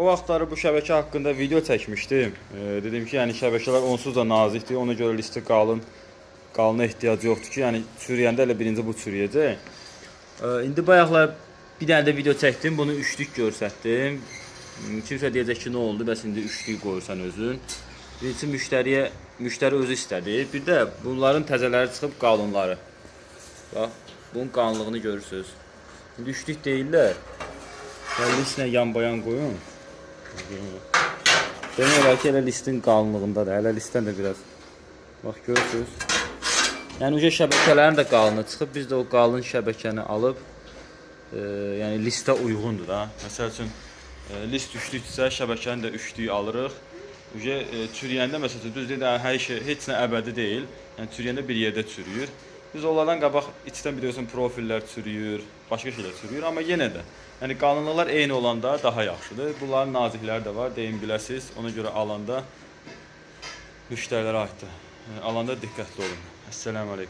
O vaxtları bu şəbəkə haqqında video çəkmişdim. Dedim ki, yəni şəbəkələr onsuz da nazikdir. Ona görə listi qalına ehtiyacı yoxdur ki, yəni çürüyəndə elə birinci bu çürüyəcək. İndi bayaqlar bir dənə də video çəkdim. Bunu üçlük göstərdim. Kimsə deyəcək ki, nə oldu? Bəs indi üçlük qoyursan özün. Birincisi müştəri özü istədi. Bir də bunların təzələri çıxıb qalınları. Bax, bunun qalınlığını görürsüz. İndi üçlük deyirlər. Yəni listlə yan-bayan qoyun. Demək olar ki, elə listin qalınlığındadır. Hələ listdən də biraz. Bax, görürsünüz. Yəni uca şəbəkələrin də qalını çıxıb. Biz də o qalın şəbəkəni alıb yəni listə uyğundur da. Məsəl üçün list üçlüksə şəbəkənin də üçlüyü alırıq. Uca çürüyəndə məsələn düzdür də hər şey heç nə əbədi deyil. Yəni çürüyəndə bir yerdə çürüyür. Biz onlardan qabaq içdən biliyorsun profillər çürüyür, başqa şeylər çürüyür, amma yenə də yəni qalınlıqlar eyni olanda daha yaxşıdır. Bunların nazikləri də var, deyim biləsiz. Ona görə alanda müştərilərə aiddir. Alanda diqqətli olun. Əssəlamu əleykum.